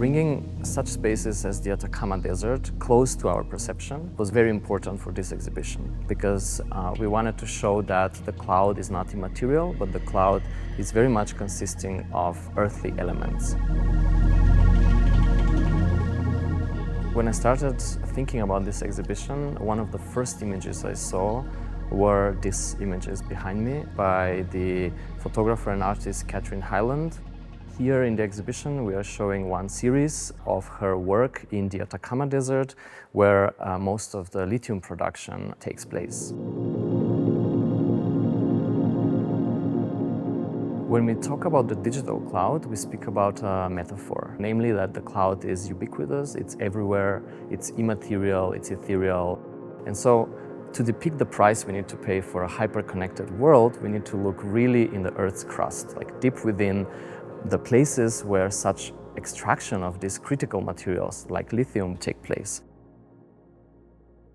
Bringing such spaces as the Atacama Desert close to our perception was very important for this exhibition because we wanted to show that the cloud is not immaterial, but the cloud is very much consisting of earthly elements. When I started thinking about this exhibition, one of the first images I saw were these images behind me by the photographer and artist Catherine Hyland. Here in the exhibition we are showing one series of her work in the Atacama Desert where most of the lithium production takes place. When we talk about the digital cloud, we speak about a metaphor, namely that the cloud is ubiquitous, it's everywhere, it's immaterial, it's ethereal. And so to depict the price we need to pay for a hyper-connected world, we need to look really in the Earth's crust, like deep within the places where such extraction of these critical materials like lithium take place.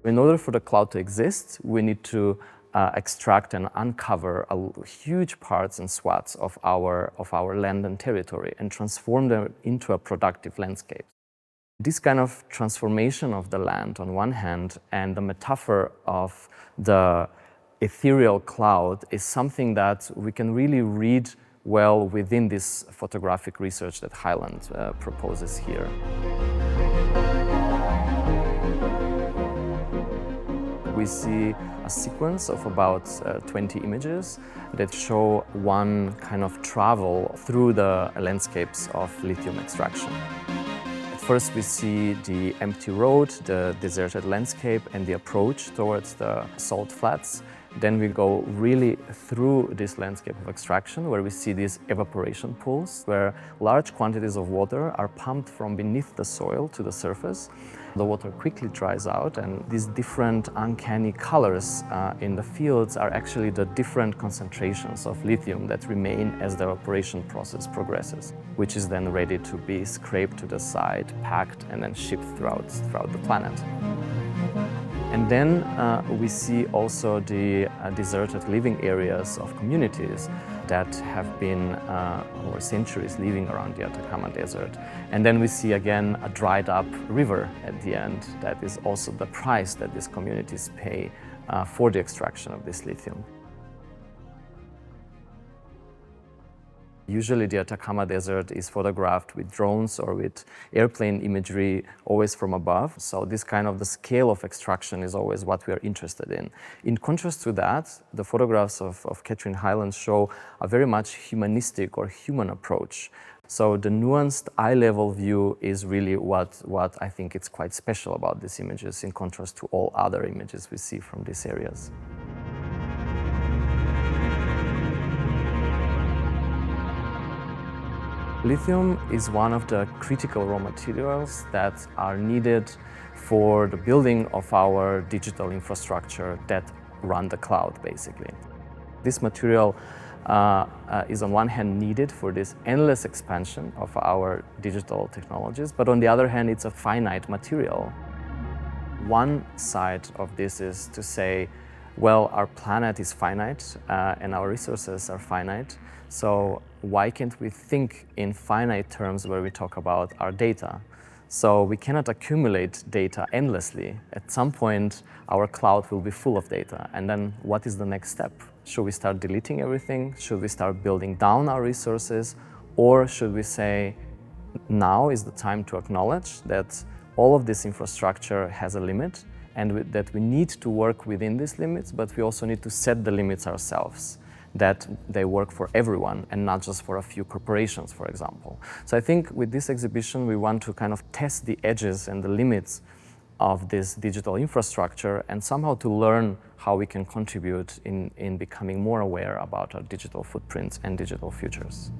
In order for the cloud to exist, we need to extract and uncover huge parts and swaths of our land and territory and transform them into a productive landscape. This kind of transformation of the land on one hand and the metaphor of the ethereal cloud is something that we can really read well within this photographic research that Hyland proposes here. We see a sequence of about 20 images that show one kind of travel through the landscapes of lithium extraction. At first we see the empty road, the deserted landscape and the approach towards the salt flats. Then we go really through this landscape of extraction where we see these evaporation pools where large quantities of water are pumped from beneath the soil to the surface. The water quickly dries out and these different uncanny colors in the fields are actually the different concentrations of lithium that remain as the evaporation process progresses, which is then ready to be scraped to the side, packed and then shipped throughout the planet. And then we see also the deserted living areas of communities that have been over centuries living around the Atacama Desert. And then we see again a dried up river at the end that is also the price that these communities pay for the extraction of this lithium. Usually the Atacama Desert is photographed with drones or with airplane imagery always from above. So this kind of the scale of extraction is always what we are interested in. In contrast to that, the photographs of Catherine Hyland show a very much humanistic or human approach. So the nuanced eye-level view is really what I think it's quite special about these images in contrast to all other images we see from these areas. Lithium is one of the critical raw materials that are needed for the building of our digital infrastructure that run the cloud, basically. This material is on one hand needed for this endless expansion of our digital technologies, but on the other hand, it's a finite material. One side of this is to say, well, our planet is finite and our resources are finite, so why can't we think in finite terms where we talk about our data? So we cannot accumulate data endlessly. At some point, our cloud will be full of data. And then what is the next step? Should we start deleting everything? Should we start building down our resources? Or should we say, now is the time to acknowledge that all of this infrastructure has a limit and that we need to work within these limits, but we also need to set the limits ourselves, that they work for everyone and not just for a few corporations, for example. So I think with this exhibition, we want to kind of test the edges and the limits of this digital infrastructure and somehow to learn how we can contribute in becoming more aware about our digital footprints and digital futures.